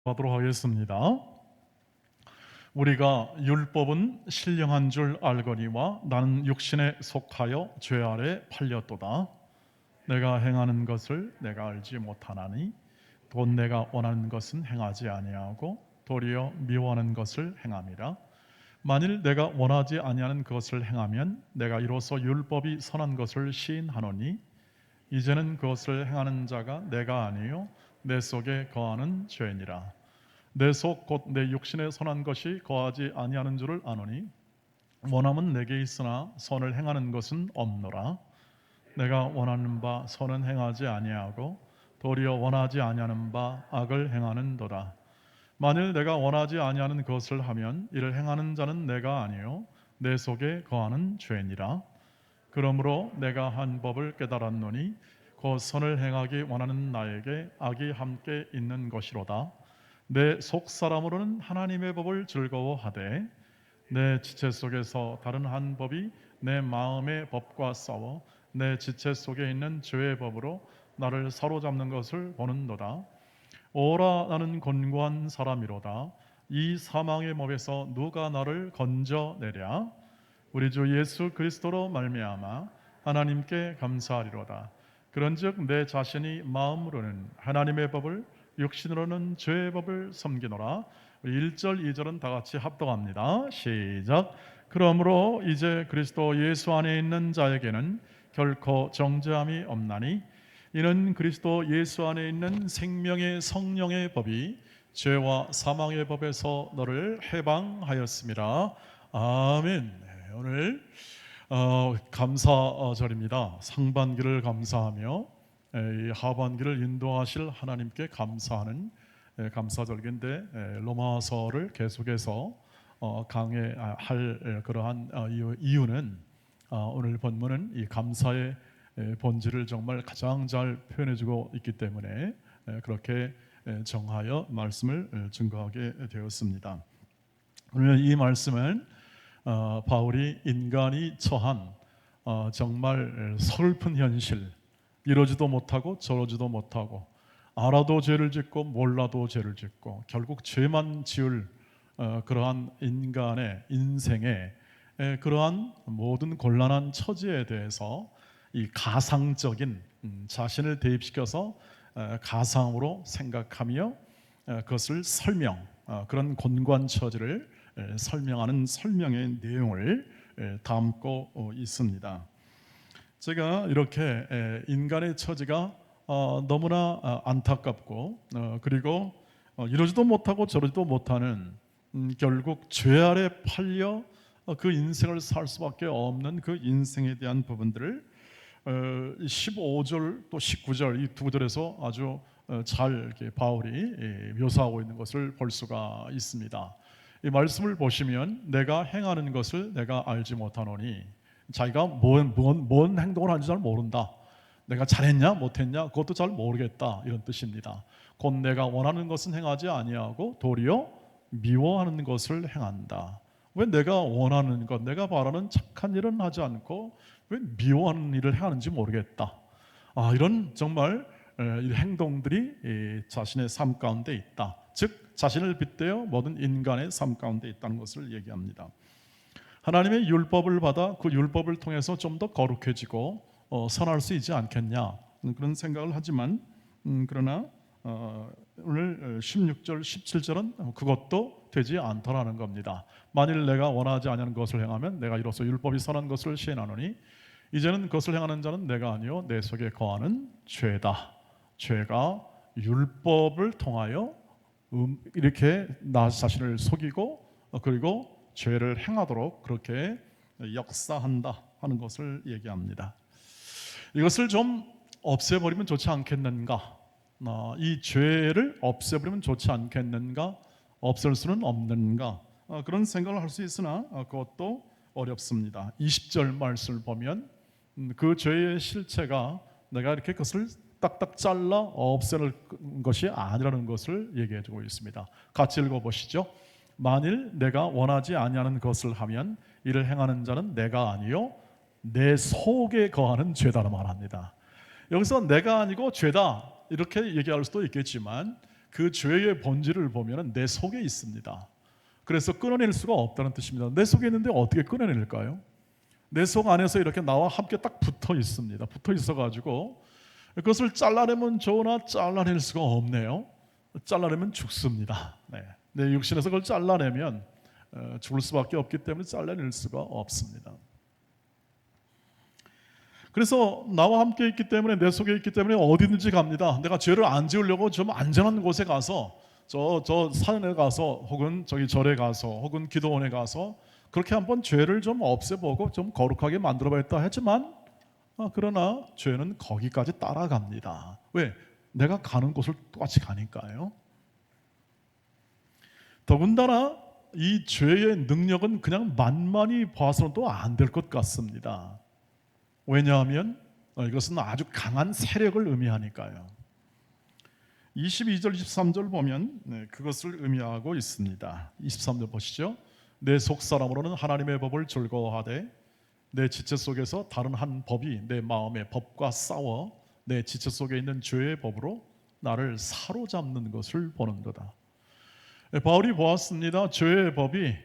하도록 하겠습니다. 우리가 율법은 신령한 줄 알거니와 나는 육신에 속하여 죄 아래 팔렸도다. 내가 행하는 것을 내가 알지 못하나니 곧 내가 원하는 것은 행하지 아니하고 도리어 미워하는 것을 행함이라. 만일 내가 원하지 아니하는 것을 행하면 내가 이로써 율법이 선한 것을 시인하노니 이제는 그것을 행하는 자가 내가 아니요 내 속에 거하는 죄니라. 내 속 곧 내 육신에 선한 것이 거하지 아니하는 줄을 아노니 원함은 내게 있으나 선을 행하는 것은 없노라. 내가 원하는 바 선은 행하지 아니하고 도리어 원하지 아니하는 바 악을 행하는도다. 만일 내가 원하지 아니하는 것을 하면 이를 행하는 자는 내가 아니요 내 속에 거하는 죄니라. 그러므로 내가 한 법을 깨달았노니 곧 선을 행하기 원하는 나에게 악이 함께 있는 것이로다. 내 속사람으로는 하나님의 법을 즐거워하되 내 지체 속에서 다른 한 법이 내 마음의 법과 싸워 내 지체 속에 있는 죄의 법으로 나를 사로잡는 것을 보는도다. 오라, 나는 곤고한 사람이로다. 이 사망의 법에서 누가 나를 건져내랴. 우리 주 예수 그리스도로 말미암아 하나님께 감사하리로다. 그런즉 내 자신이 마음으로는 하나님의 법을 육신으로는 죄의 법을 섬기노라. 우리 1절 2절은 다 같이 합독합니다. 시작. 그러므로 이제 그리스도 예수 안에 있는 자에게는 결코 정죄함이 없나니 이는 그리스도 예수 안에 있는 생명의 성령의 법이 죄와 사망의 법에서 너를 해방하였습니다. 아멘. 네, 오늘 감사절입니다. 상반기를 감사하며 이 하반기를 인도하실 하나님께 감사하는 감사절기인데 로마서를 계속해서 강해할 그러한 이유는 오늘 본문은 이 감사의 본질을 정말 가장 잘 표현해주고 있기 때문에 그렇게 정하여 말씀을 증거하게 되었습니다. 오늘 이 말씀은 바울이 인간이 처한 정말 서글픈 현실, 이러지도 못하고 저러지도 못하고 알아도 죄를 짓고 몰라도 죄를 짓고 결국 죄만 지을 그러한 인간의 인생의 그러한 모든 곤란한 처지에 대해서 이 가상적인 자신을 대입시켜서 가상으로 생각하며 그것을 그런 곤고한 처지를 설명하는 설명의 내용을 담고 있습니다. 제가 이렇게 인간의 처지가 너무나 안타깝고 그리고 이러지도 못하고 저러지도 못하는 결국 죄 아래 팔려 그 인생을 살 수밖에 없는 그 인생에 대한 부분들을 15절 또 19절 이 두 구절에서 아주 잘 이렇게 바울이 묘사하고 있는 것을 볼 수가 있습니다. 이 말씀을 보시면 내가 행하는 것을 내가 알지 못하노니 자기가 뭔 행동을 하는지 잘 모른다. 내가 잘했냐 못했냐 그것도 잘 모르겠다 이런 뜻입니다. 곧 내가 원하는 것은 행하지 아니하고 도리어 미워하는 것을 행한다. 왜 내가 원하는 것, 내가 바라는 착한 일은 하지 않고 왜 미워하는 일을 하는지 모르겠다. 이런 정말 이 행동들이 자신의 삶 가운데 있다. 즉 자신을 빗대어 모든 인간의 삶 가운데 있다는 것을 얘기합니다. 하나님의 율법을 받아 그 율법을 통해서 좀 더 거룩해지고 선할 수 있지 않겠냐 그런 생각을 하지만 그러나 오늘 16절 17절은 그것도 되지 않더라는 겁니다. 만일 내가 원하지 않는 것을 행하면 내가 이로써 율법이 선한 것을 시인하노니 이제는 그것을 행하는 자는 내가 아니요 내 속에 거하는 죄다. 죄가 율법을 통하여 이렇게 나 자신을 속이고 그리고 죄를 행하도록 그렇게 역사한다 하는 것을 얘기합니다. 이것을 좀 없애버리면 좋지 않겠는가? 이 죄를 없애버리면 좋지 않겠는가? 없앨 수는 없는가? 그런 생각을 할 수 있으나 그것도 어렵습니다. 20절 말씀을 보면 그 죄의 실체가 내가 이렇게 그것을 딱딱 잘라 없애는 것이 아니라는 것을 얘기해 주고 있습니다. 같이 읽어보시죠. 만일 내가 원하지 아니하는 것을 하면 이를 행하는 자는 내가 아니요 내 속에 거하는 죄다라 말합니다. 여기서 내가 아니고 죄다 이렇게 얘기할 수도 있겠지만 그 죄의 본질을 보면 내 속에 있습니다. 그래서 끊어낼 수가 없다는 뜻입니다. 내 속에 있는데 어떻게 끊어낼까요? 내 속 안에서 이렇게 나와 함께 딱 붙어 있습니다. 붙어 있어가지고 그것을 잘라내면 좋으나 잘라낼 수가 없네요. 잘라내면 죽습니다. 네. 내 육신에서 그걸 잘라내면 죽을 수밖에 없기 때문에 잘라낼 수가 없습니다. 그래서 나와 함께 있기 때문에, 내 속에 있기 때문에 어디든지 갑니다. 내가 죄를 안 지으려고 좀 안전한 곳에 가서 저 산에 가서 혹은 저기 절에 가서 혹은 기도원에 가서 그렇게 한번 죄를 좀 없애보고 좀 거룩하게 만들어봤다 했지만 그러나 죄는 거기까지 따라갑니다. 왜? 내가 가는 곳을 똑같이 가니까요. 더군다나 이 죄의 능력은 그냥 만만히 봐서도 안 될 것 같습니다. 왜냐하면 이것은 아주 강한 세력을 의미하니까요. 22절 23절 보면 그것을 의미하고 있습니다. 23절 보시죠. 내 속사람으로는 하나님의 법을 즐거워하되 내 지체 속에서 다른 한 법이 내 마음의 법과 싸워 내 지체 속에 있는 죄의 법으로 나를 사로잡는 것을 보는 거다. 바울이 보았습니다. 죄의 법이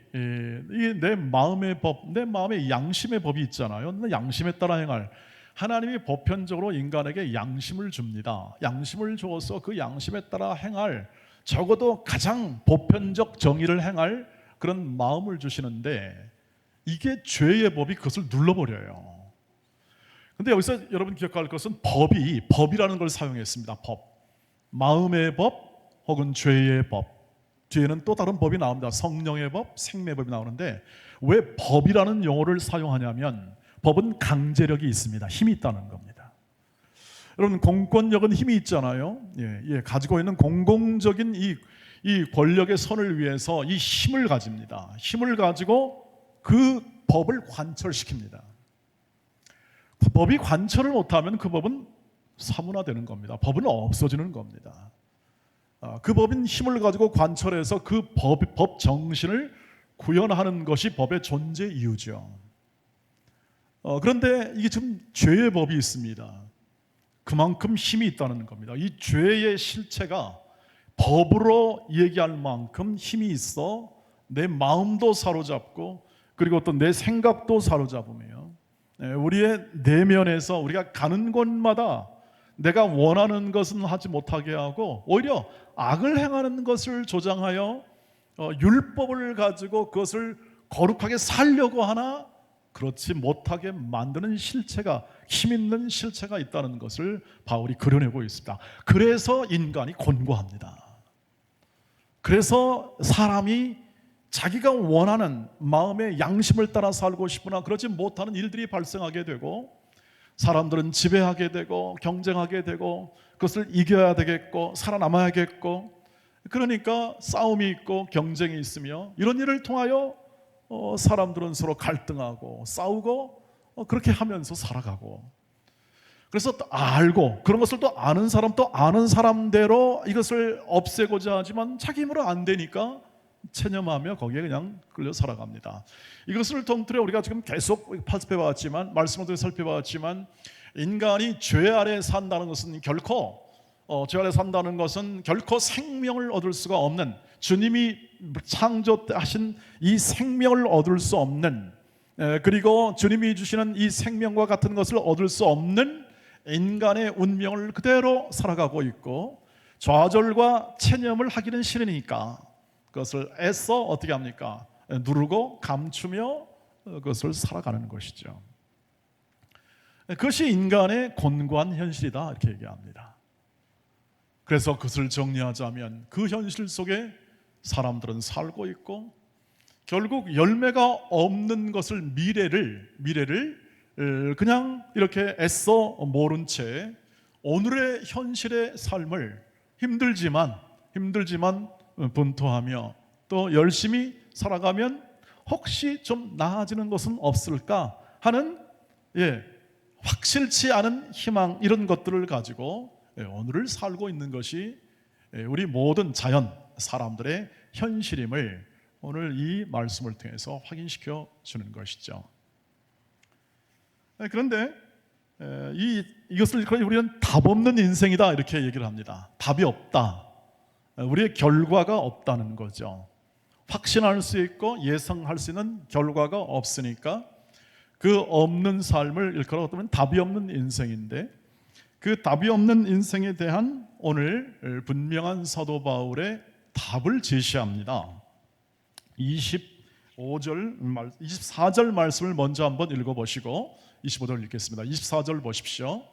내 마음의 법, 내 마음의 양심의 법이 있잖아요. 양심에 따라 행할, 하나님이 보편적으로 인간에게 양심을 줍니다. 양심을 주어서 그 양심에 따라 행할, 적어도 가장 보편적 정의를 행할 그런 마음을 주시는데 이게 죄의 법이 그것을 눌러버려요. 근데 여기서 여러분 기억할 것은 법이라는 걸 사용했습니다. 법, 마음의 법 혹은 죄의 법. 뒤에는 또 다른 법이 나옵니다. 성령의 법, 생명의 법이 나오는데 왜 법이라는 용어를 사용하냐면 법은 강제력이 있습니다. 힘이 있다는 겁니다. 여러분 공권력은 힘이 있잖아요. 가지고 있는 공공적인 이 권력의 선을 위해서 이 힘을 가집니다. 힘을 가지고 그 법을 관철시킵니다. 그 법이 관철을 못하면 그 법은 사문화되는 겁니다. 법은 없어지는 겁니다. 그 법인 힘을 가지고 관철해서 그 법 정신을 구현하는 것이 법의 존재 이유죠. 그런데 이게 좀 죄의 법이 있습니다. 그만큼 힘이 있다는 겁니다. 이 죄의 실체가 법으로 얘기할 만큼 힘이 있어 내 마음도 사로잡고 그리고 또 내 생각도 사로잡으며 우리의 내면에서 우리가 가는 곳마다 내가 원하는 것은 하지 못하게 하고 오히려 악을 행하는 것을 조장하여 율법을 가지고 그것을 거룩하게 살려고 하나 그렇지 못하게 만드는 실체가, 힘 있는 실체가 있다는 것을 바울이 그려내고 있습니다. 그래서 인간이 곤고합니다. 그래서 사람이 자기가 원하는 마음의 양심을 따라 살고 싶으나 그러지 못하는 일들이 발생하게 되고 사람들은 지배하게 되고 경쟁하게 되고 그것을 이겨야 되겠고 살아남아야겠고 그러니까 싸움이 있고 경쟁이 있으며 이런 일을 통하여 사람들은 서로 갈등하고 싸우고 그렇게 하면서 살아가고 그래서 또 알고 그런 것을 또 아는 사람 또 아는 사람대로 이것을 없애고자 하지만 자기 힘으로 안 되니까 체념하며 거기에 그냥 끌려 살아갑니다. 이것을 통틀어 우리가 지금 계속 살펴봤지만 말씀을 통해 살펴봤지만 인간이 죄 아래 산다는 것은 결코 죄 아래 산다는 것은 결코 생명을 얻을 수가 없는 주님이 창조하신 이 생명을 얻을 수 없는 그리고 주님이 주시는 이 생명과 같은 것을 얻을 수 없는 인간의 운명을 그대로 살아가고 있고 좌절과 체념을 하기는 싫으니까 그것을 애써 어떻게 합니까? 누르고 감추며 그것을 살아가는 것이죠. 그것이 인간의 곤고한 현실이다 이렇게 얘기합니다. 그래서 그것을 정리하자면 그 현실 속에 사람들은 살고 있고 결국 열매가 없는 것을 미래를 그냥 이렇게 애써 모른 채 오늘의 현실의 삶을 힘들지만 분투하며 또 열심히 살아가면 혹시 좀 나아지는 것은 없을까 하는 확실치 않은 희망 이런 것들을 가지고 오늘을 살고 있는 것이 우리 모든 자연 사람들의 현실임을 오늘 이 말씀을 통해서 확인시켜 주는 것이죠. 그런데 이것을 우리는 답 없는 인생이다 이렇게 얘기를 합니다. 답이 없다. 우리의 결과가 없다는 거죠. 확신할 수 있고 예상할 수 있는 결과가 없으니까 그 없는 삶을 일컬어 보면 답이 없는 인생인데, 그 답이 없는 인생에 대한 오늘 분명한 사도 바울의 답을 제시합니다. 24절 말씀을 먼저 한번 읽어보시고 25절 읽겠습니다. 24절 보십시오.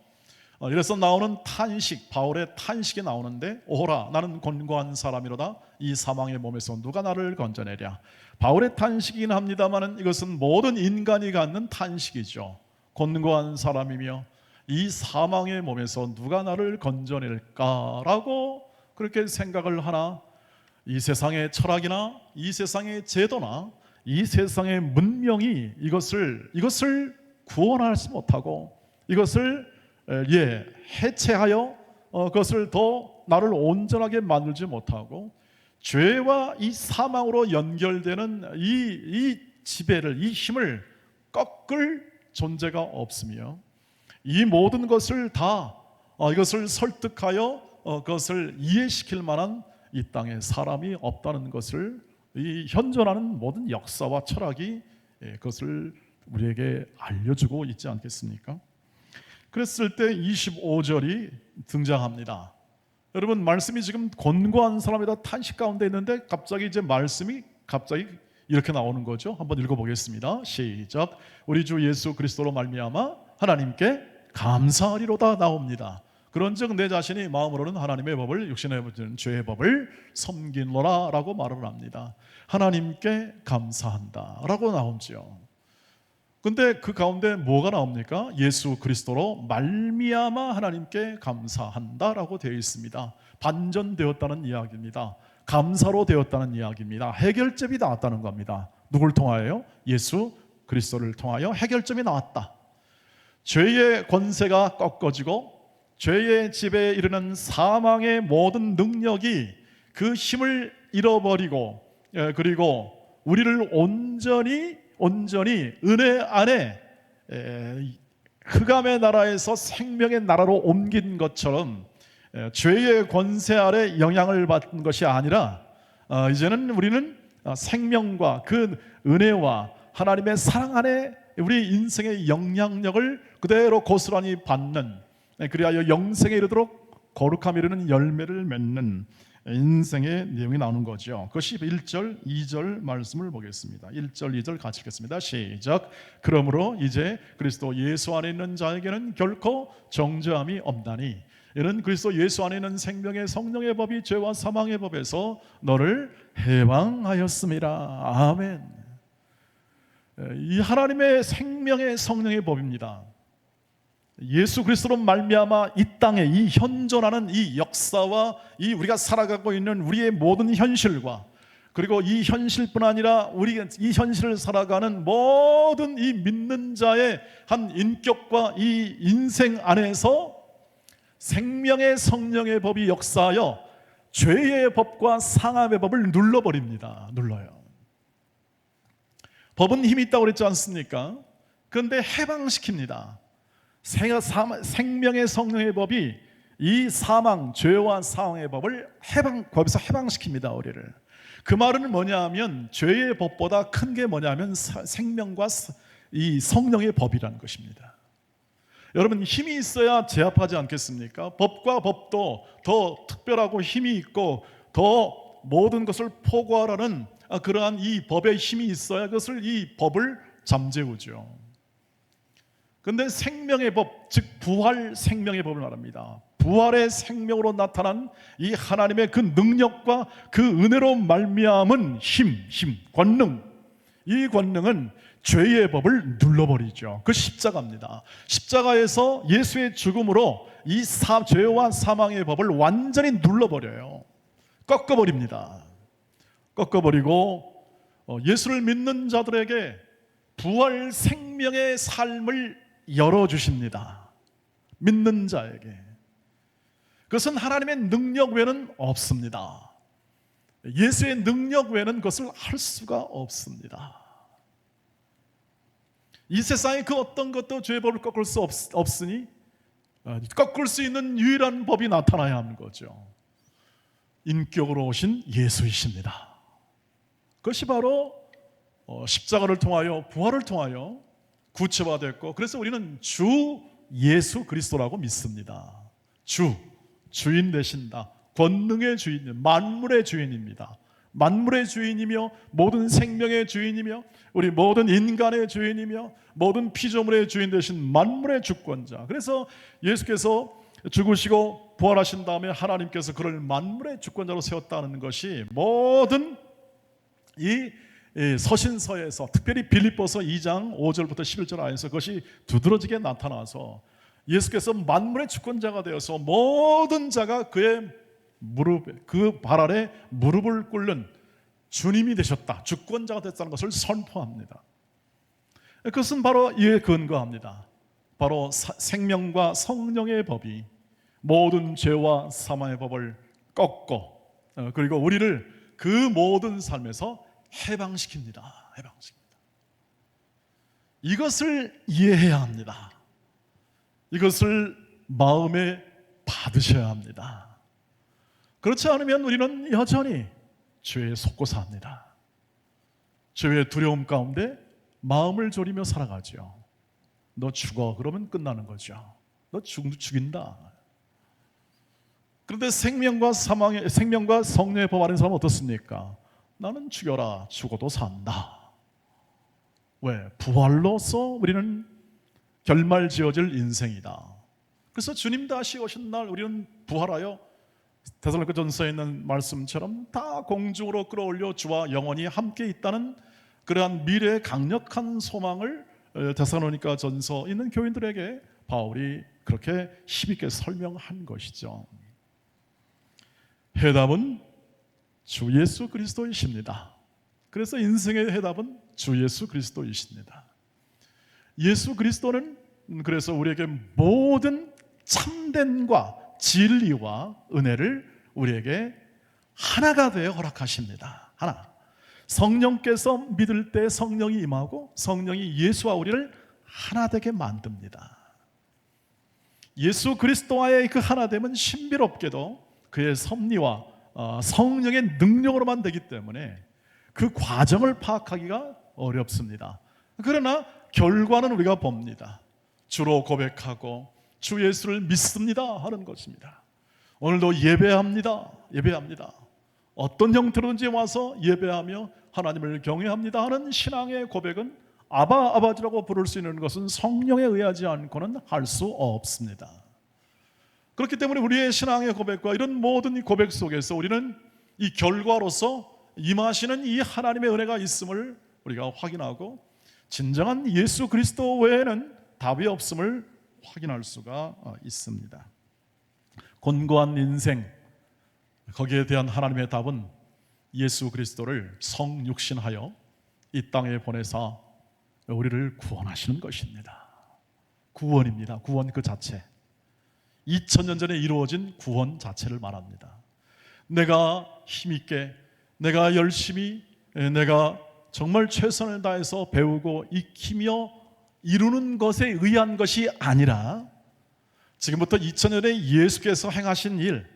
이래서 나오는 탄식, 바울의 탄식이 나오는데, 오호라 나는 곤고한 사람이로다. 이 사망의 몸에서 누가 나를 건져내랴. 바울의 탄식이긴 합니다만 이것은 모든 인간이 갖는 탄식이죠. 곤고한 사람이며 이 사망의 몸에서 누가 나를 건져낼까라고 그렇게 생각을 하나, 이 세상의 철학이나 이 세상의 제도나 이 세상의 문명이 이것을 구원할 수 못하고 이것을 해체하여 그것을 더 나를 온전하게 만들지 못하고 죄와 이 사망으로 연결되는 이 지배를, 이 힘을 꺾을 존재가 없으며, 이 모든 것을 다 이것을 설득하여 그것을 이해시킬 만한 이 땅에 사람이 없다는 것을 이 현존하는 모든 역사와 철학이 그것을 우리에게 알려주고 있지 않겠습니까? 그랬을 때 25절이 등장합니다. 여러분, 말씀이 지금 곤고한 사람이다 탄식 가운데 있는데 갑자기 이제 말씀이 이렇게 나오는 거죠. 한번 읽어보겠습니다. 시작. 우리 주 예수 그리스도로 말미암아 하나님께 감사하리로다 나옵니다. 그런즉 내 자신이 마음으로는 하나님의 법을, 육신에 붙는 죄의 법을 섬기노라 라고 말을 합니다. 하나님께 감사한다 라고 나오죠. 근데 그 가운데 뭐가 나옵니까? 예수 그리스도로 말미암아 하나님께 감사한다라고 되어 있습니다. 반전되었다는 이야기입니다. 감사로 되었다는 이야기입니다. 해결점이 나왔다는 겁니다. 누굴 통하여요? 예수 그리스도를 통하여 해결점이 나왔다. 죄의 권세가 꺾어지고 죄의 지배에 이르는 사망의 모든 능력이 그 힘을 잃어버리고, 그리고 우리를 온전히 은혜 안에 흑암의 나라에서 생명의 나라로 옮긴 것처럼 죄의 권세 아래 영향을 받는 것이 아니라 이제는 우리는 생명과 그 은혜와 하나님의 사랑 안에 우리 인생의 영향력을 그대로 고스란히 받는, 그리하여 영생에 이르도록 거룩함에 이르는 열매를 맺는 인생의 내용이 나오는 거죠. 그것이 1절, 2절 말씀을 보겠습니다. 1절, 2절 같이 읽겠습니다. 시작. 그러므로 이제 그리스도 예수 안에 있는 자에게는 결코 정죄함이 없나니 이는 그리스도 예수 안에 있는 생명의 성령의 법이 죄와 사망의 법에서 너를 해방하였음이라. 아멘. 이 하나님의 생명의 성령의 법입니다. 예수 그리스도로 말미암아 이 땅에 이 현존하는 이 역사와 이 우리가 살아가고 있는 우리의 모든 현실과, 그리고 이 현실뿐 아니라 우리 이 현실을 살아가는 모든 이 믿는 자의 한 인격과 이 인생 안에서 생명의 성령의 법이 역사하여 죄의 법과 상함의 법을 눌러버립니다. 눌러요. 법은 힘이 있다고 그랬지 않습니까? 그런데 해방시킵니다. 생명의 성령의 법이 이 사망, 죄와 사망의 법을 거기서 해방시킵니다. 우리를. 그 말은 뭐냐 하면 죄의 법보다 큰 게 뭐냐 하면 생명과 이 성령의 법이라는 것입니다. 여러분, 힘이 있어야 제압하지 않겠습니까? 법과 법도 더 특별하고 힘이 있고 더 모든 것을 포괄하는 그러한 이 법의 힘이 있어야 이 법을 잠재우죠. 그런데 생명의 법, 즉 부활 생명의 법을 말합니다. 부활의 생명으로 나타난 이 하나님의 그 능력과 그 은혜로 말미암은 권능, 이 권능은 죄의 법을 눌러버리죠. 그 십자가입니다. 십자가에서 예수의 죽음으로 이 죄와 사망의 법을 완전히 눌러버려요. 꺾어버립니다. 꺾어버리고 예수를 믿는 자들에게 부활 생명의 삶을 열어주십니다. 믿는 자에게. 그것은 하나님의 능력 외에는 없습니다. 예수의 능력 외에는 그것을 할 수가 없습니다. 이 세상에 그 어떤 것도 죄의 법을 꺾을 수 없으니 꺾을 수 있는 유일한 법이 나타나야 하는 거죠. 인격으로 오신 예수이십니다. 그것이 바로 십자가를 통하여 부활을 통하여 구체화됐고, 그래서 우리는 주 예수 그리스도라고 믿습니다. 주인 되신다. 권능의 주인, 만물의 주인입니다. 만물의 주인이며 모든 생명의 주인이며 우리 모든 인간의 주인이며 모든 피조물의 주인 되신 만물의 주권자. 그래서 예수께서 죽으시고 부활하신 다음에 하나님께서 그를 만물의 주권자로 세웠다는 것이 모든 이 서신서에서, 특별히 빌립보서 2장 5절부터 11절 안에서 그것이 두드러지게 나타나서 예수께서 만물의 주권자가 되어서 모든 자가 그의 그 발 아래 무릎을 꿇는 주님이 되셨다, 주권자가 됐다는 것을 선포합니다. 그것은 바로 이에 근거합니다. 바로 생명과 성령의 법이 모든 죄와 사망의 법을 꺾고 그리고 우리를 그 모든 삶에서 해방시킵니다. 이것을 이해해야 합니다. 이것을 마음에 받으셔야 합니다. 그렇지 않으면 우리는 여전히 죄에 속고 삽니다. 죄의 두려움 가운데 마음을 졸이며 살아가죠. 너 죽어, 그러면 끝나는 거죠. 너 죽인다. 그런데 생명과 성령의 법 아는 사람은 어떻습니까? 나는 죽여라, 죽어도 산다. 왜? 부활로서 우리는 결말 지어질 인생이다. 그래서 주님 다시 오신 날 우리는 부활하여 데살로니가전서에 있는 말씀처럼 다 공중으로 끌어올려 주와 영원히 함께 있다는 그러한 미래의 강력한 소망을 데살로니가전서 있는 교인들에게 바울이 그렇게 힘있게 설명한 것이죠. 해답은 주 예수 그리스도이십니다. 그래서 인생의 해답은 주 예수 그리스도이십니다. 예수 그리스도는 그래서 우리에게 모든 참됨과 진리와 은혜를 우리에게 하나가 되어 허락하십니다. 하나. 성령께서 믿을 때 성령이 임하고 성령이 예수와 우리를 하나 되게 만듭니다. 예수 그리스도와의 그 하나됨은 신비롭게도 그의 섭리와 성령의 능력으로만 되기 때문에 그 과정을 파악하기가 어렵습니다. 그러나 결과는 우리가 봅니다. 주로 고백하고 주 예수를 믿습니다 하는 것입니다. 오늘도 예배합니다. 어떤 형태로든지 와서 예배하며 하나님을 경외합니다 하는 신앙의 고백은 아버지라고 부를 수 있는 것은 성령에 의하지 않고는 할 수 없습니다. 그렇기 때문에 우리의 신앙의 고백과 이런 모든 고백 속에서 우리는 이 결과로서 임하시는 이 하나님의 은혜가 있음을 우리가 확인하고 진정한 예수 그리스도 외에는 답이 없음을 확인할 수가 있습니다. 곤고한 인생, 거기에 대한 하나님의 답은 예수 그리스도를 성육신하여 이 땅에 보내사 우리를 구원하시는 것입니다. 구원입니다. 구원 그 자체, 2000년 전에 이루어진 구원 자체를 말합니다. 내가 힘있게, 내가 열심히, 내가 정말 최선을 다해서 배우고 익히며 이루는 것에 의한 것이 아니라 지금부터 2000년에 예수께서 행하신 일,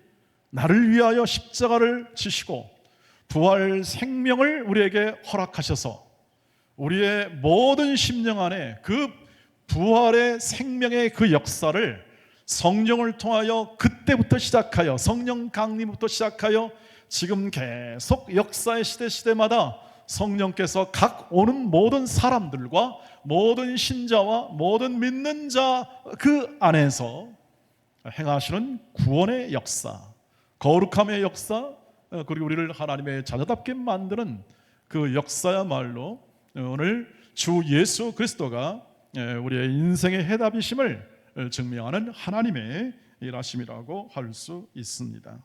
나를 위하여 십자가를 지시고 부활 생명을 우리에게 허락하셔서 우리의 모든 심령 안에 그 부활의 생명의 그 역사를 성령을 통하여 그때부터 시작하여 성령 강림부터 시작하여 지금 계속 역사의 시대마다 성령께서 각 오는 모든 사람들과 모든 신자와 모든 믿는 자 그 안에서 행하시는 구원의 역사, 거룩함의 역사, 그리고 우리를 하나님의 자녀답게 만드는 그 역사야말로 오늘 주 예수 그리스도가 우리의 인생의 해답이심을 증명하는 하나님의 일하심이라고 할 수 있습니다.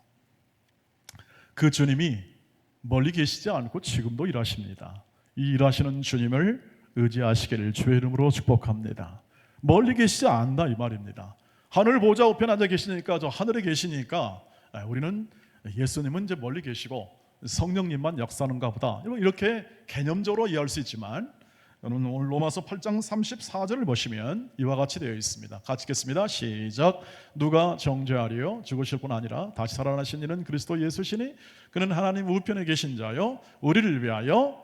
그 주님이 멀리 계시지 않고 지금도 일하십니다. 이 일하시는 주님을 의지하시기를 주의 이름으로 축복합니다. 멀리 계시지 않다 이 말입니다. 하늘 보좌 우편에 앉아 계시니까, 저 하늘에 계시니까 우리는 예수님은 이제 멀리 계시고 성령님만 역사하는가 보다, 이렇게 개념적으로 이해할 수 있지만 여러분 오늘 로마서 8장 34절을 보시면 이와 같이 되어 있습니다. 같이 읽겠습니다. 시작. 누가 정죄하리요? 죽으실 뿐 아니라 다시 살아나신 이는 그리스도 예수시니 그는 하나님 우편에 계신 자요 우리를 위하여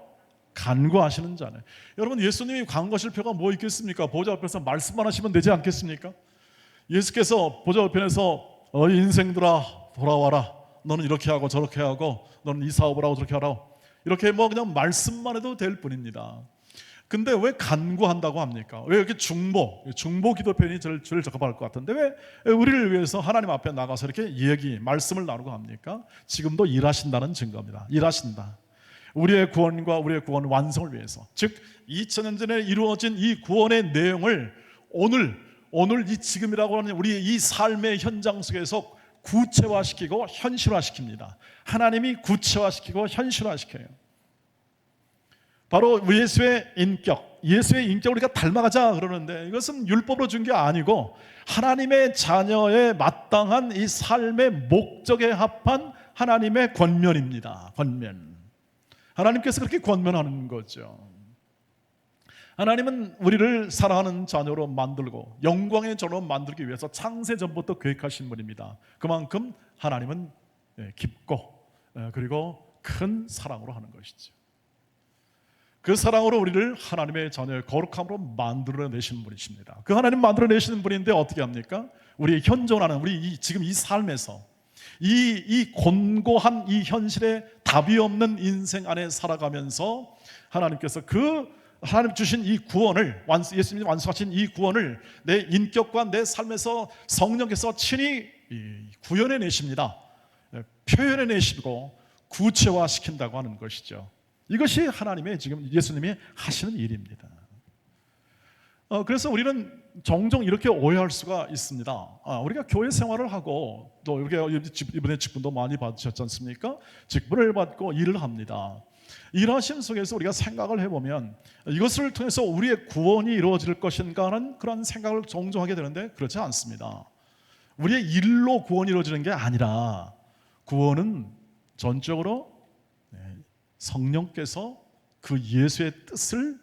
간구하시는 자네. 여러분 예수님이 간구하실 필요가 뭐 있겠습니까? 보좌 앞에서 말씀만 하시면 되지 않겠습니까? 예수께서 보좌 앞에서 인생들아 돌아와라. 너는 이렇게 하고 저렇게 하고 너는 이 사업을 하고 저렇게 하라. 이렇게 뭐 그냥 말씀만 해도 될 뿐입니다. 근데 왜 간구한다고 합니까? 왜 이렇게 중보 기도 표현이 제일 적합할 것 같은데 왜 우리를 위해서 하나님 앞에 나가서 이렇게 말씀을 나누고 합니까? 지금도 일하신다는 증거입니다. 일하신다. 우리의 구원과 우리의 구원 완성을 위해서, 즉 2000년 전에 이루어진 이 구원의 내용을 오늘 이 지금이라고 하는 우리의 이 삶의 현장 속에서 구체화시키고 현실화시킵니다. 하나님이 구체화시키고 현실화시켜요. 바로 예수의 인격을 우리가 닮아가자 그러는데 이것은 율법으로 준 게 아니고 하나님의 자녀의 마땅한 이 삶의 목적에 합한 하나님의 권면입니다. 권면. 하나님께서 그렇게 권면하는 거죠. 하나님은 우리를 사랑하는 자녀로 만들고 영광의 자녀로 만들기 위해서 창세전부터 계획하신 분입니다. 그만큼 하나님은 깊고 그리고 큰 사랑으로 하는 것이죠. 그 사랑으로 우리를 하나님의 자녀의 거룩함으로 만들어내신 분이십니다. 그 하나님 만들어내시는 분인데 어떻게 합니까? 우리의 현존하는 지금 이 삶에서 이 곤고한 이 현실에 답이 없는 인생 안에 살아가면서 하나님께서 하나님 주신 이 구원을 예수님이 완성하신 이 구원을 내 인격과 내 삶에서 성령께서 친히 구현해 내십니다. 표현해 내시고 구체화시킨다고 하는 것이죠. 이것이 하나님의 지금 예수님이 하시는 일입니다. 그래서 우리는 종종 이렇게 오해할 수가 있습니다. 우리가 교회 생활을 하고 또 이번에 직분도 많이 받으셨지 않습니까? 직분을 받고 일을 합니다. 일하심 속에서 우리가 생각을 해보면 이것을 통해서 우리의 구원이 이루어질 것인가 하는 그런 생각을 종종 하게 되는데 그렇지 않습니다. 우리의 일로 구원이 이루어지는 게 아니라 구원은 전적으로 성령께서 그 예수의 뜻을,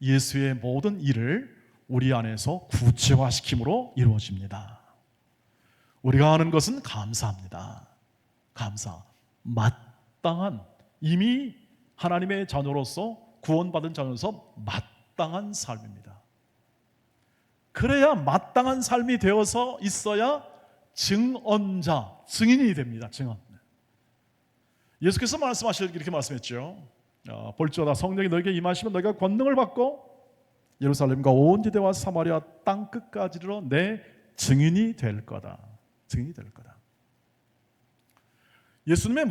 예수의 모든 일을 우리 안에서 구체화시킴으로 이루어집니다. 우리가 하는 것은 감사합니다. 마땅한, 이미 하나님의 자녀로서 구원받은 자녀로서 마땅한 삶입니다. 그래야 마땅한 삶이 되어서 있어야 증언자, 증인이 됩니다. 증언. 예수께서 이렇게 말씀했죠. 볼지어다 성령이 너에게 임하시면 너희가 권능을 받고 예루살렘과 온 유대와 사마리아 땅 끝까지 이르러 내 증인이 될 거다. 증인이 될 거다. 예수님의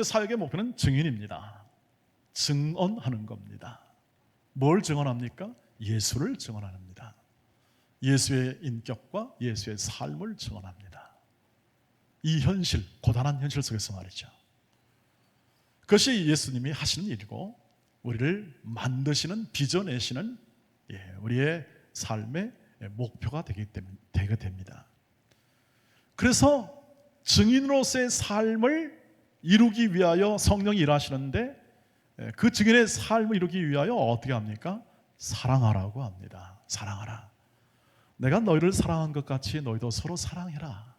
사역의 목표는 증인입니다. 증언하는 겁니다. 뭘 증언합니까? 예수를 증언합니다. 예수의 인격과 예수의 삶을 증언합니다. 이 현실, 고단한 현실 속에서 말이죠. 그것이 예수님이 하시는 일이고 우리를 만드시는, 빚어내시는 우리의 삶의 목표가 되게 됩니다. 그래서 증인으로서의 삶을 이루기 위하여 성령이 일하시는데 그 증인의 삶을 이루기 위하여 어떻게 합니까? 사랑하라고 합니다. 사랑하라. 내가 너희를 사랑한 것 같이 너희도 서로 사랑해라.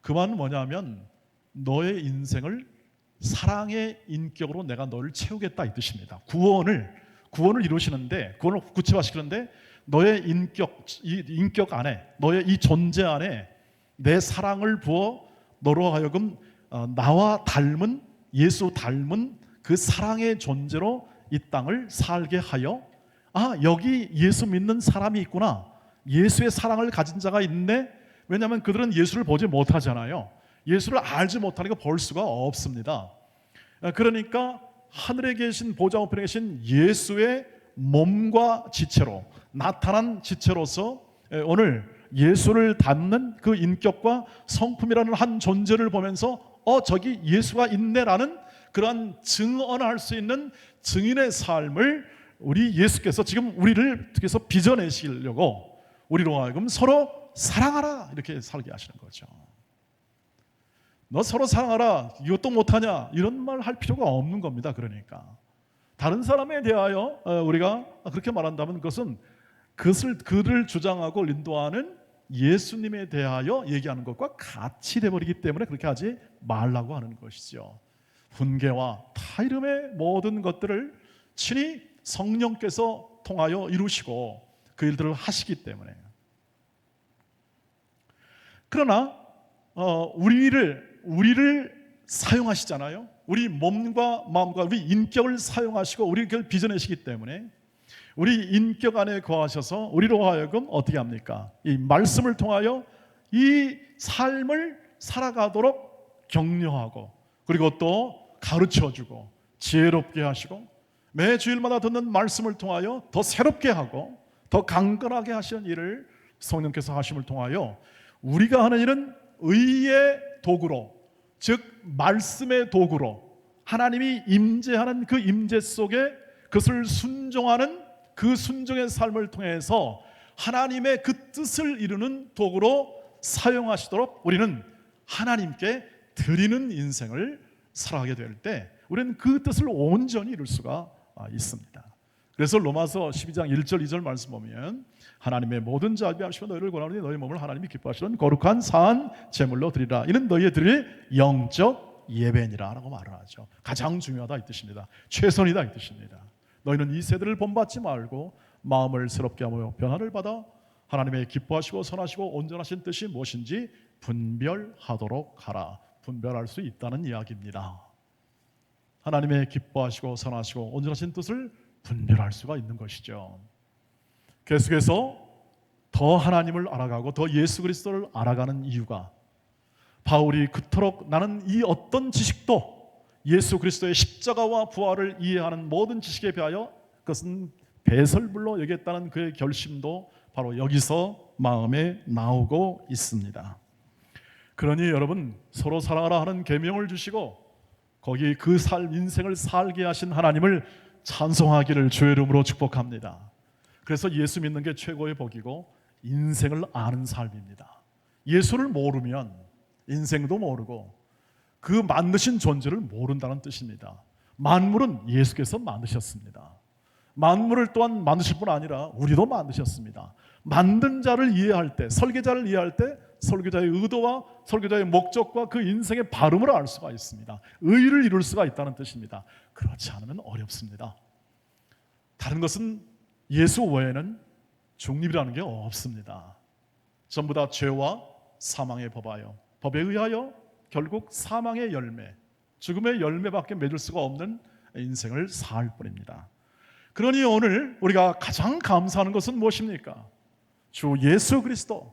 그 말은 뭐냐면 너의 인생을 사랑의 인격으로 내가 너를 채우겠다 이 뜻입니다. 구원을 이루시는데, 구원을 구체화시키는데 너의 인격 안에, 너의 이 존재 안에 내 사랑을 부어 너로 하여금 나와 닮은, 예수 닮은 그 사랑의 존재로 이 땅을 살게 하여 여기 예수 믿는 사람이 있구나, 예수의 사랑을 가진 자가 있네. 왜냐하면 그들은 예수를 보지 못하잖아요. 예수를 알지 못하니까 볼 수가 없습니다. 그러니까 하늘에 계신 보좌 우편에 계신 예수의 몸과 지체로 나타난 지체로서 오늘 예수를 닮는 그 인격과 성품이라는 한 존재를 보면서 저기 예수가 있네라는 그러한 증언할 수 있는 증인의 삶을 우리 예수께서 지금 우리를 통해서 빚어내시려고 우리로 하여금 서로 사랑하라 이렇게 살게 하시는 거죠. 너 서로 사랑하라, 이것도 못하냐, 이런 말 할 필요가 없는 겁니다. 그러니까 다른 사람에 대하여 우리가 그렇게 말한다면 그것을 그를 주장하고 인도하는 예수님에 대하여 얘기하는 것과 같이 돼버리기 때문에 그렇게 하지 말라고 하는 것이죠. 훈계와 타이름의 모든 것들을 친히 성령께서 통하여 이루시고 그 일들을 하시기 때문에. 그러나 우리를 사용하시잖아요. 우리 몸과 마음과 우리 인격을 사용하시고 우리를 빚어내시기 때문에 우리 인격 안에 거하셔서 우리로 하여금 어떻게 합니까? 이 말씀을 통하여 이 삶을 살아가도록 격려하고 그리고 또 가르쳐주고 지혜롭게 하시고 매 주일마다 듣는 말씀을 통하여 더 새롭게 하고 더 강건하게 하시는 일을 성령께서 하심을 통하여 우리가 하는 일은 의의 도구로, 즉 말씀의 도구로 하나님이 임재하는 그 임재 속에 그것을 순종하는 그 순종의 삶을 통해서 하나님의 그 뜻을 이루는 도구로 사용하시도록 우리는 하나님께 드리는 인생을 살아가게 될 때 우리는 그 뜻을 온전히 이룰 수가 있습니다. 그래서 로마서 12장 1절 2절 말씀 보면 하나님의 모든 자비하시고 너희를 권하노니 너희 몸을 하나님이 기뻐하시는 거룩한 산 제물로 드리라. 이는 너희의 드릴 영적 예배니라 라고 말을 하죠. 가장 중요하다 이 뜻입니다. 최선이다 이 뜻입니다. 너희는 이 세대를 본받지 말고 마음을 새롭게 하며 변화를 받아 하나님의 기뻐하시고 선하시고 온전하신 뜻이 무엇인지 분별하도록 하라. 분별할 수 있다는 이야기입니다. 하나님의 기뻐하시고 선하시고 온전하신 뜻을 분별할 수가 있는 것이죠. 계속해서 더 하나님을 알아가고 더 예수 그리스도를 알아가는 이유가 바울이 그토록 나는 이 어떤 지식도 예수 그리스도의 십자가와 부활을 이해하는 모든 지식에 비하여 그것은 배설물로 여겼다는 그의 결심도 바로 여기서 마음에 나오고 있습니다. 그러니 여러분 서로 사랑하라 하는 계명을 주시고 거기 그 인생을 살게 하신 하나님을 찬송하기를 주의 이름으로 축복합니다. 그래서 예수 믿는 게 최고의 복이고 인생을 아는 삶입니다. 예수를 모르면 인생도 모르고 그 만드신 존재를 모른다는 뜻입니다. 만물은 예수께서 만드셨습니다. 만물을 또한 만드실 뿐 아니라 우리도 만드셨습니다. 만든 자를 이해할 때, 설계자를 이해할 때 설계자의 의도와 설계자의 목적과 그 인생의 발음을 알 수가 있습니다. 의를 이룰 수가 있다는 뜻입니다. 그렇지 않으면 어렵습니다. 다른 것은 예수 외에는 중립이라는 게 없습니다. 전부 다 죄와 사망의 법하여 법에 의하여 결국 사망의 열매, 죽음의 열매밖에 맺을 수가 없는 인생을 살 뿐입니다. 그러니 오늘 우리가 가장 감사하는 것은 무엇입니까? 주 예수 그리스도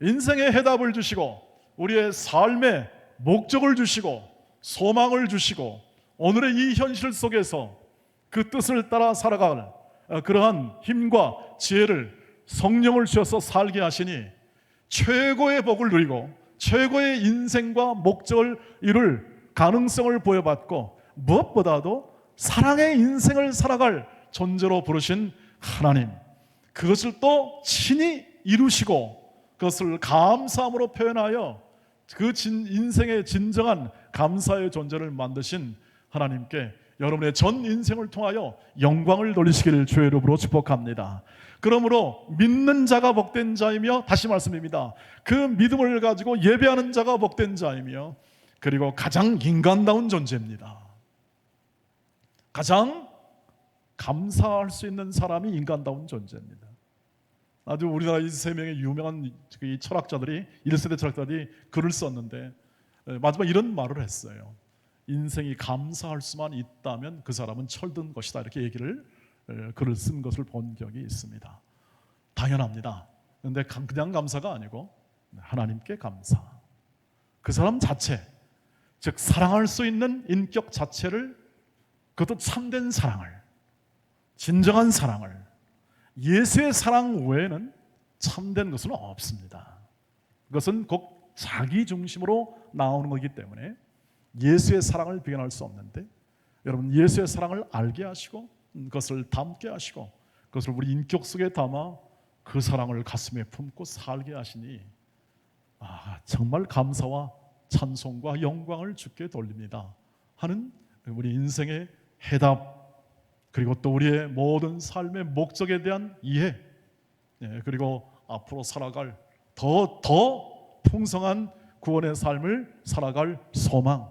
인생의 해답을 주시고 우리의 삶의 목적을 주시고 소망을 주시고 오늘의 이 현실 속에서 그 뜻을 따라 살아갈 그러한 힘과 지혜를 성령을 주셔서 살게 하시니 최고의 복을 누리고 최고의 인생과 목적을 이룰 가능성을 보여받고 무엇보다도 사랑의 인생을 살아갈 존재로 부르신 하나님, 그것을 또 친히 이루시고 그것을 감사함으로 표현하여 그 인생의 진정한 감사의 존재를 만드신 하나님께 여러분의 전 인생을 통하여 영광을 돌리시기를 주의 이름으로 축복합니다. 그러므로 믿는 자가 복된 자이며, 다시 말씀입니다, 그 믿음을 가지고 예배하는 자가 복된 자이며, 그리고 가장 인간다운 존재입니다. 가장 감사할 수 있는 사람이 인간다운 존재입니다. 아주 우리나라 이 세 명의 유명한 철학자들이 1세대 철학자들이 글을 썼는데 마지막 이런 말을 했어요. 인생이 감사할 수만 있다면 그 사람은 철든 것이다, 이렇게 글을 쓴 것을 본 적이 있습니다. 당연합니다. 그런데 그냥 감사가 아니고 하나님께 감사, 그 사람 자체, 즉 사랑할 수 있는 인격 자체를, 그것도 참된 사랑을, 진정한 사랑을, 예수의 사랑 외에는 참된 것은 없습니다. 그것은 곧 자기 중심으로 나오는 거기 때문에 예수의 사랑을 비교할 수 없는데, 여러분 예수의 사랑을 알게 하시고 그것을 담게 하시고 그것을 우리 인격 속에 담아 그 사랑을 가슴에 품고 살게 하시니 정말 감사와 찬송과 영광을 주께 돌립니다 하는 우리 인생의 해답, 그리고 또 우리의 모든 삶의 목적에 대한 이해, 그리고 앞으로 살아갈 더 풍성한 구원의 삶을 살아갈 소망,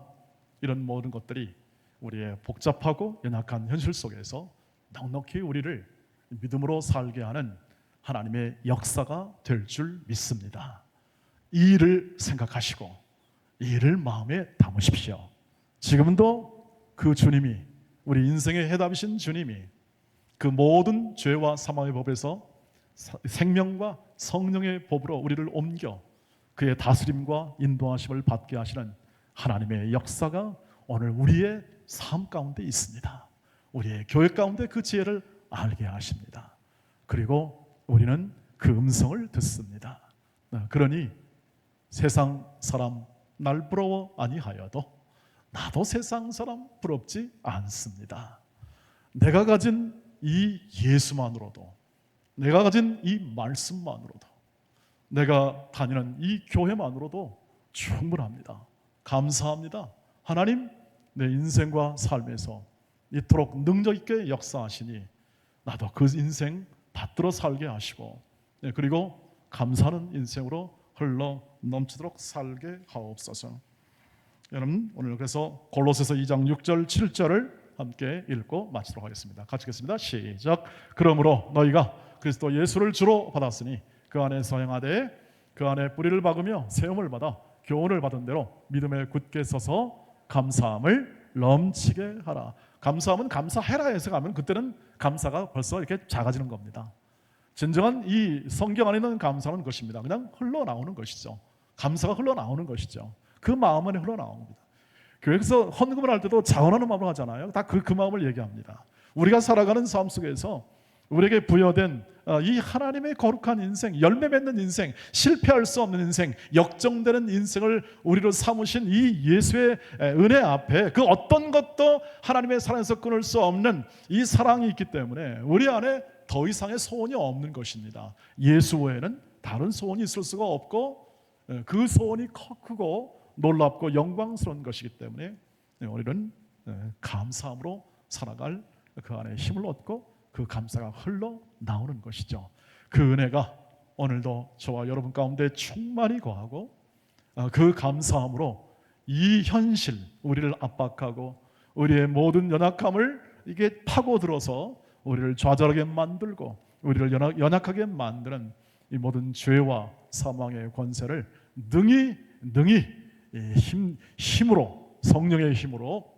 이런 모든 것들이 우리의 복잡하고 연약한 현실 속에서 넉넉히 우리를 믿음으로 살게 하는 하나님의 역사가 될 줄 믿습니다. 이 일을 생각하시고 이 일을 마음에 담으십시오. 지금도 그 주님이, 우리 인생의 해답이신 주님이 그 모든 죄와 사망의 법에서 생명과 성령의 법으로 우리를 옮겨 그의 다스림과 인도하심을 받게 하시는 하나님의 역사가 오늘 우리의 삶 가운데 있습니다. 우리의 교회 가운데 그 지혜를 알게 하십니다. 그리고 우리는 그 음성을 듣습니다. 그러니 세상 사람 날 부러워 아니하여도 나도 세상 사람 부럽지 않습니다. 내가 가진 이 예수만으로도, 내가 가진 이 말씀만으로도, 내가 다니는 이 교회만으로도 충분합니다. 감사합니다. 하나님, 내 인생과 삶에서 이토록 능력 있게 역사하시니 나도 그 인생 받들어 살게 하시고, 그리고 감사하는 인생으로 흘러 넘치도록 살게 하옵소서. 여러분, 오늘 그래서 골로새서 2장 6절 7절을 함께 읽고 마치도록 하겠습니다. 같이 읽겠습니다. 시작. 그러므로 너희가 그리스도 예수를 주로 받았으니 그 안에서 행하되 그 안에 뿌리를 박으며 세움을 받아 교훈을 받은 대로 믿음에 굳게 서서 감사함을 넘치게 하라. 감사함은 감사해라 해서 가면 그때는 감사가 벌써 이렇게 작아지는 겁니다. 진정한 이 성경 안에 있는 감사는 것입니다. 그냥 흘러나오는 것이죠. 감사가 흘러나오는 것이죠. 그 마음 안에 흘러나옵니다. 교회에서 헌금을 할 때도 자원하는 마음으로 하잖아요. 다 그 마음을 얘기합니다. 우리가 살아가는 삶 속에서 우리에게 부여된 이 하나님의 거룩한 인생, 열매 맺는 인생, 실패할 수 없는 인생, 역정되는 인생을 우리로 삼으신 이 예수의 은혜 앞에 그 어떤 것도 하나님의 사랑에서 끊을 수 없는 이 사랑이 있기 때문에 우리 안에 더 이상의 소원이 없는 것입니다. 예수 외에는 다른 소원이 있을 수가 없고 그 소원이 크고 놀랍고 영광스러운 것이기 때문에 우리는 감사함으로 살아갈 그 안에 힘을 얻고 그 감사가 흘러나오는 것이죠. 그 은혜가 오늘도 저와 여러분 가운데 충만히 거하고 그 감사함으로 이 현실, 우리를 압박하고 우리의 모든 연약함을 이게 파고들어서 우리를 좌절하게 만들고 우리를 연약하게 만드는 이 모든 죄와 사망의 권세를 능히 힘으로, 성령의 힘으로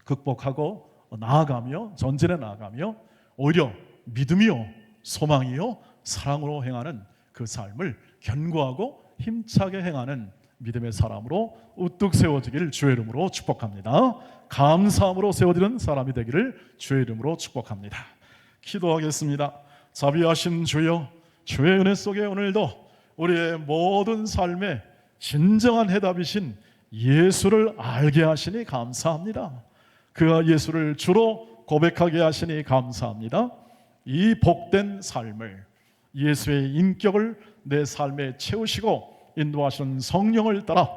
극복하고 나아가며 전진해 나아가며 오히려 믿음이요 소망이요 사랑으로 행하는 그 삶을 견고하고 힘차게 행하는 믿음의 사람으로 우뚝 세워지기를 주의 이름으로 축복합니다. 감사함으로 세워지는 사람이 되기를 주의 이름으로 축복합니다. 기도하겠습니다. 자비하신 주여, 주의 은혜 속에 오늘도 우리의 모든 삶에 진정한 해답이신 예수를 알게 하시니 감사합니다. 그 예수를 주로 고백하게 하시니 감사합니다. 이 복된 삶을, 예수의 인격을 내 삶에 채우시고 인도하시는 성령을 따라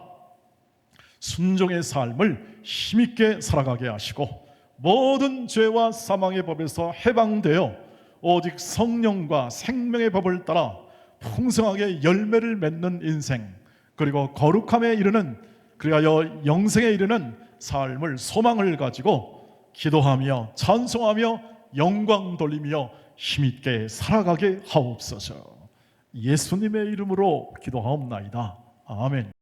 순종의 삶을 힘있게 살아가게 하시고 모든 죄와 사망의 법에서 해방되어 오직 성령과 생명의 법을 따라 풍성하게 열매를 맺는 인생, 그리고 거룩함에 이르는, 그리하여 영생에 이르는 삶을, 소망을 가지고 기도하며 찬송하며 영광 돌리며 힘있게 살아가게 하옵소서. 예수님의 이름으로 기도하옵나이다. 아멘.